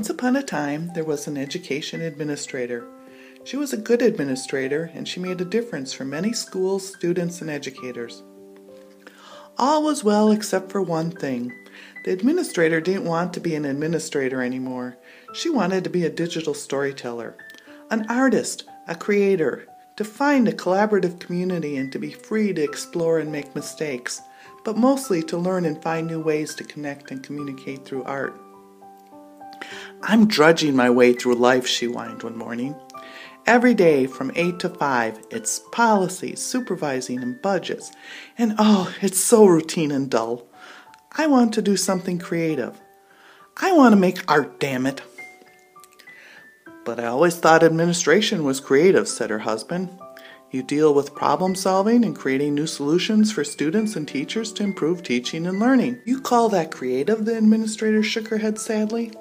Once upon a time, there was an education administrator. She was a good administrator, and she made a difference for many schools, students, and educators. All was well except for one thing. The administrator didn't want to be an administrator anymore. She wanted to be a digital storyteller, an artist, a creator, to find a collaborative community and to be free to explore and make mistakes, but mostly to learn and find new ways to connect and communicate through art. "I'm drudging my way through life," she whined one morning. "Every day from 8 to 5, it's policies, supervising, and budgets. And it's so routine and dull. I want to do something creative. I want to make art, damn it." "But I always thought administration was creative," said her husband. "You deal with problem solving and creating new solutions for students and teachers to improve teaching and learning." "You call that creative?" the administrator shook her head sadly.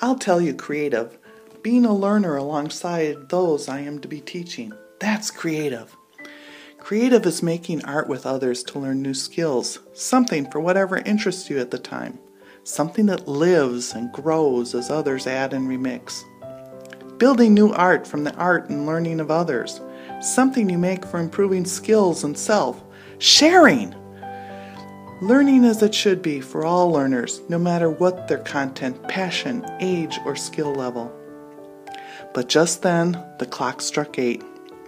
"I'll tell you creative. Being a learner alongside those I am to be teaching. That's creative. Creative is making art with others to learn new skills, something for whatever interests you at the time, something that lives and grows as others add and remix. Building new art from the art and learning of others, something you make for improving skills and self. Sharing! Learning as it should be for all learners, no matter what their content, passion, age, or skill level." But just then, the clock struck 8.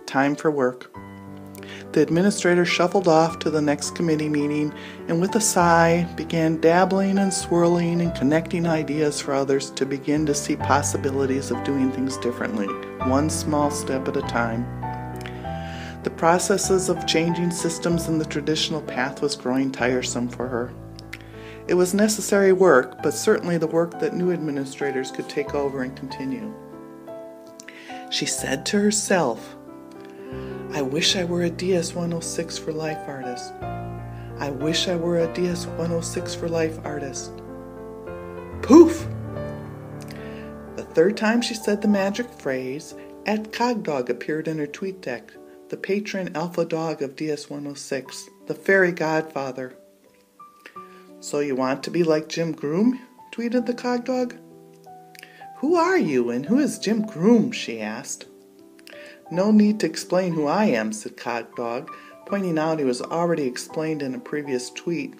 Time for work. The administrator shuffled off to the next committee meeting and with a sigh began dabbling and swirling and connecting ideas for others to begin to see possibilities of doing things differently, one small step at a time. The processes of changing systems in the traditional path was growing tiresome for her. It was necessary work, but certainly the work that new administrators could take over and continue. She said to herself, "I wish I were a DS106 for life artist. I wish I were a DS106 for life artist." Poof! The third time she said the magic phrase, Cog Dog appeared in her tweet deck, the patron alpha dog of DS106, the fairy godfather. "So you want to be like Jim Groom?" tweeted the Cog Dog. "Who are you and who is Jim Groom?" she asked. "No need to explain who I am," said Cog Dog, pointing out he was already explained in a previous tweet.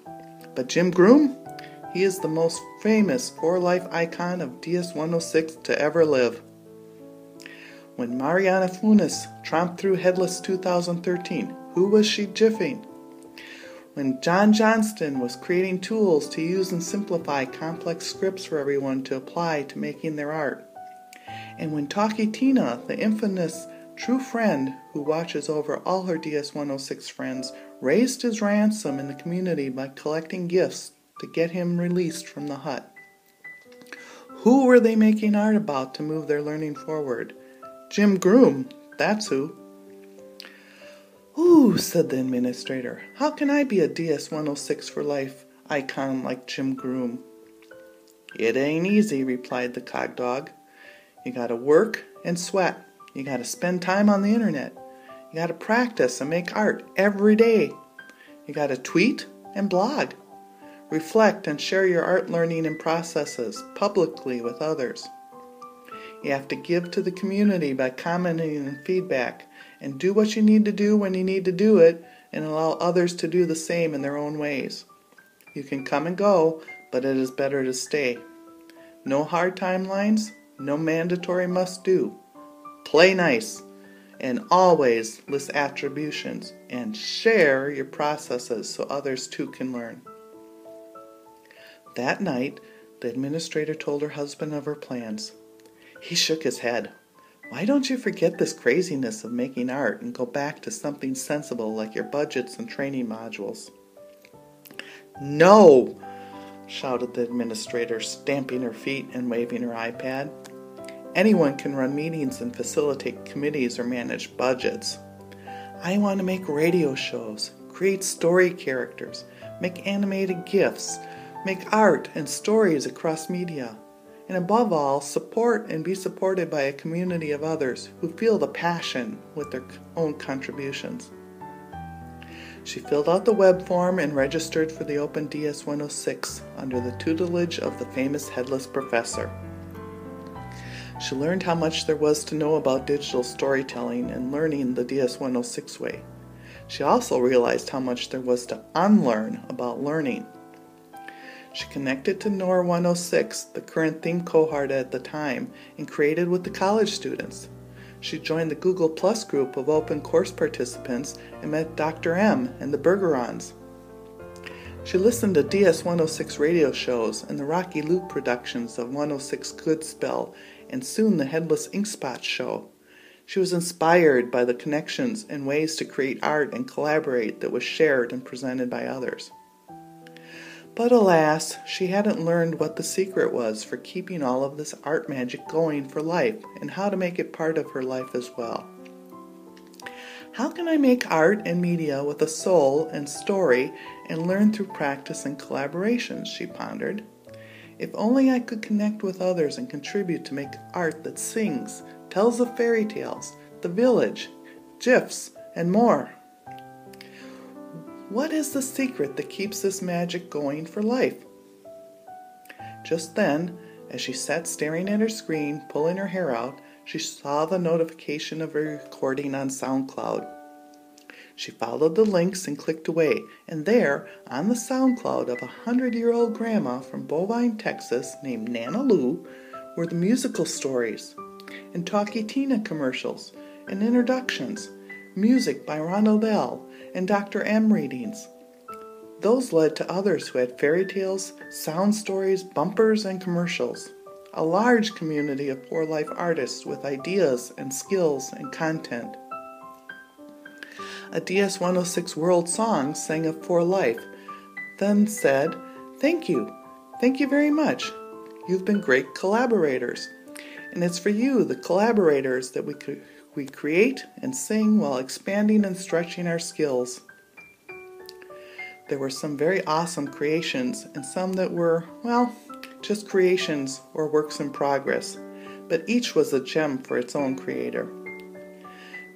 "But Jim Groom? He is the most famous for-life icon of DS106 to ever live. When Mariana Funes tromped through Headless 2013, who was she jiffing? When John Johnston was creating tools to use and simplify complex scripts for everyone to apply to making their art. And when Talkie Tina, the infamous true friend who watches over all her DS106 friends, raised his ransom in the community by collecting gifts to get him released from the hut. Who were they making art about to move their learning forward? Jim Groom, that's who." "Ooh," said the administrator, "how can I be a DS106 for life icon like Jim Groom?" "It ain't easy," replied the Cog Dog. "You gotta work and sweat. You gotta spend time on the internet. You gotta practice and make art every day. You gotta tweet and blog. Reflect and share your art learning and processes publicly with others. You have to give to the community by commenting and feedback, and do what you need to do when you need to do it, and allow others to do the same in their own ways. You can come and go, but it is better to stay. No hard timelines, no mandatory must-do. Play nice, and always list attributions, and share your processes so others too can learn." That night, the administrator told her husband of her plans. He shook his head. "Why don't you forget this craziness of making art and go back to something sensible like your budgets and training modules?" "No!" shouted the administrator, stamping her feet and waving her iPad. "Anyone can run meetings and facilitate committees or manage budgets. I want to make radio shows, create story characters, make animated GIFs, make art and stories across media, and above all, support and be supported by a community of others who feel the passion with their own contributions." She filled out the web form and registered for the Open DS106 under the tutelage of the famous headless professor. She learned how much there was to know about digital storytelling and learning the DS106 way. She also realized how much there was to unlearn about learning. She connected to NOR 106, the current theme cohort at the time, and created with the college students. She joined the Google Plus group of open course participants and met Dr. M and the Bergerons. She listened to DS106 radio shows and the Rocky Loop productions of 106 Goodspell and soon the Headless Ink Spot show. She was inspired by the connections and ways to create art and collaborate that was shared and presented by others. But alas, she hadn't learned what the secret was for keeping all of this art magic going for life and how to make it part of her life as well. How can I make art and media with a soul and story and learn through practice and collaboration, she pondered. If only I could connect with others and contribute to make art that sings, tells of fairy tales, the village, GIFs, and more. What is the secret that keeps this magic going for life? Just then, as she sat staring at her screen, pulling her hair out, she saw the notification of a recording on SoundCloud. She followed the links and clicked away, and there, on the SoundCloud of a 100-year-old grandma from Bovine, Texas, named Nana Lou, were the musical stories, and Talkie Tina commercials, and introductions, music by Ronald L., and Dr. M readings. Those led to others who had fairy tales, sound stories, bumpers, and commercials. A large community of poor life artists with ideas and skills and content. A DS106 World Song sang of For Life, then said, Thank you very much. You've been great collaborators. And it's for you, the collaborators, that we create and sing while expanding and stretching our skills. There were some very awesome creations and some that were, well, just creations or works in progress, but each was a gem for its own creator.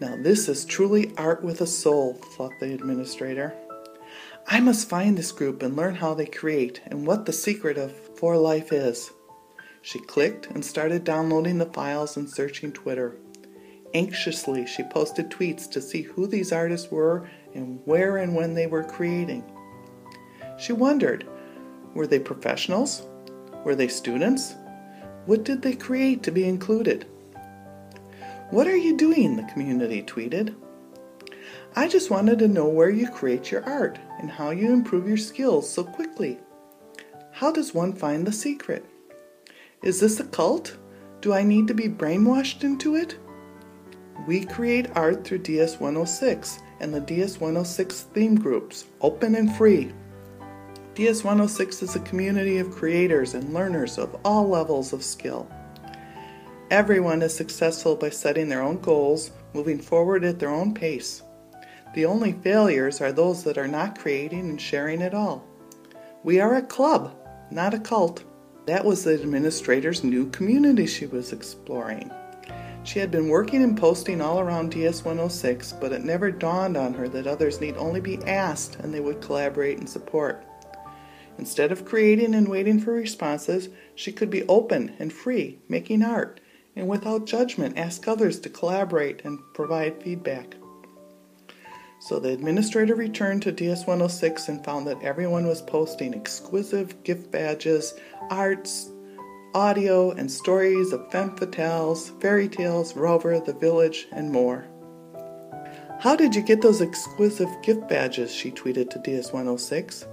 Now this is truly art with a soul, thought the administrator. I must find this group and learn how they create and what the secret of For Life is. She clicked and started downloading the files and searching Twitter. Anxiously, she posted tweets to see who these artists were and where and when they were creating. She wondered, were they professionals? Were they students? What did they create to be included? What are you doing? The community tweeted. I just wanted to know where you create your art and how you improve your skills so quickly. How does one find the secret? Is this a cult? Do I need to be brainwashed into it? We create art through DS106 and the DS106 theme groups, open and free. DS106 is a community of creators and learners of all levels of skill. Everyone is successful by setting their own goals, moving forward at their own pace. The only failures are those that are not creating and sharing at all. We are a club, not a cult. That was the administrator's new community she was exploring. She had been working and posting all around DS106, but it never dawned on her that others need only be asked and they would collaborate and support. Instead of creating and waiting for responses, she could be open and free, making art, and without judgment ask others to collaborate and provide feedback. So the administrator returned to DS106 and found that everyone was posting exquisite gift badges, arts, audio, and stories of femme fatales, fairy tales, Rover, the village, and more. How did you get those exquisite gift badges? She tweeted to DS106.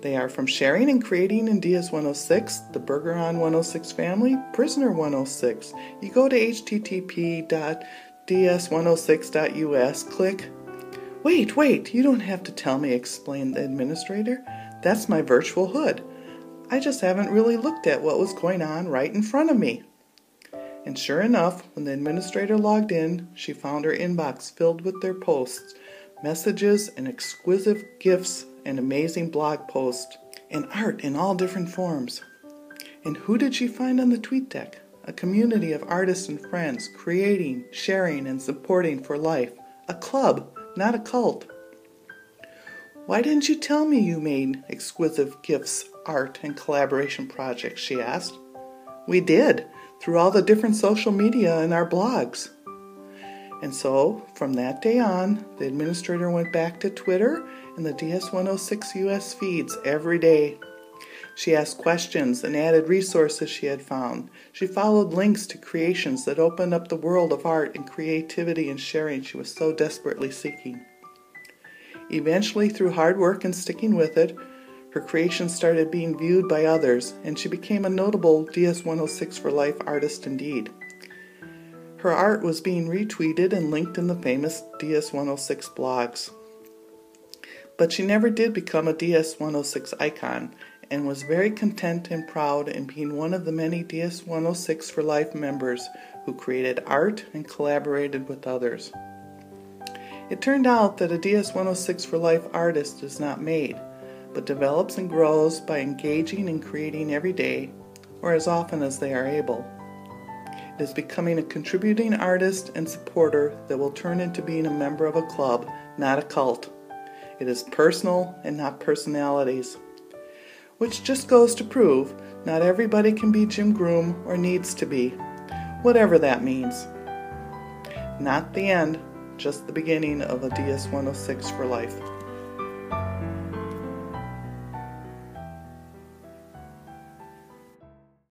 They are from sharing and creating in DS106, the Bergeron 106 family, Prisoner 106. You go to http://ds106.us, click. Wait, you don't have to tell me, explained the administrator. That's my virtual hood. I just haven't really looked at what was going on right in front of me. And sure enough, when the administrator logged in, she found her inbox filled with their posts, messages and exquisite gifts and amazing blog posts, and art in all different forms. And who did she find on the TweetDeck? A community of artists and friends, creating, sharing, and supporting for life. A club, not a cult. Why didn't you tell me you made exquisite gifts, art, and collaboration projects? She asked. We did. through all the different social media and our blogs. And so, from that day on, the administrator went back to Twitter and the DS106 US feeds every day. She asked questions and added resources she had found. She followed links to creations that opened up the world of art and creativity and sharing she was so desperately seeking. Eventually, through hard work and sticking with it, her creations started being viewed by others, and she became a notable DS106 for Life artist indeed. Her art was being retweeted and linked in the famous DS106 blogs. But she never did become a DS106 icon, and was very content and proud in being one of the many DS106 for Life members who created art and collaborated with others. It turned out that a DS106 for Life artist is not made, but develops and grows by engaging and creating every day, or as often as they are able. It is becoming a contributing artist and supporter that will turn into being a member of a club, not a cult. It is personal and not personalities. Which just goes to prove not everybody can be Jim Groom or needs to be, whatever that means. Not the end, just the beginning of a DS106 for Life.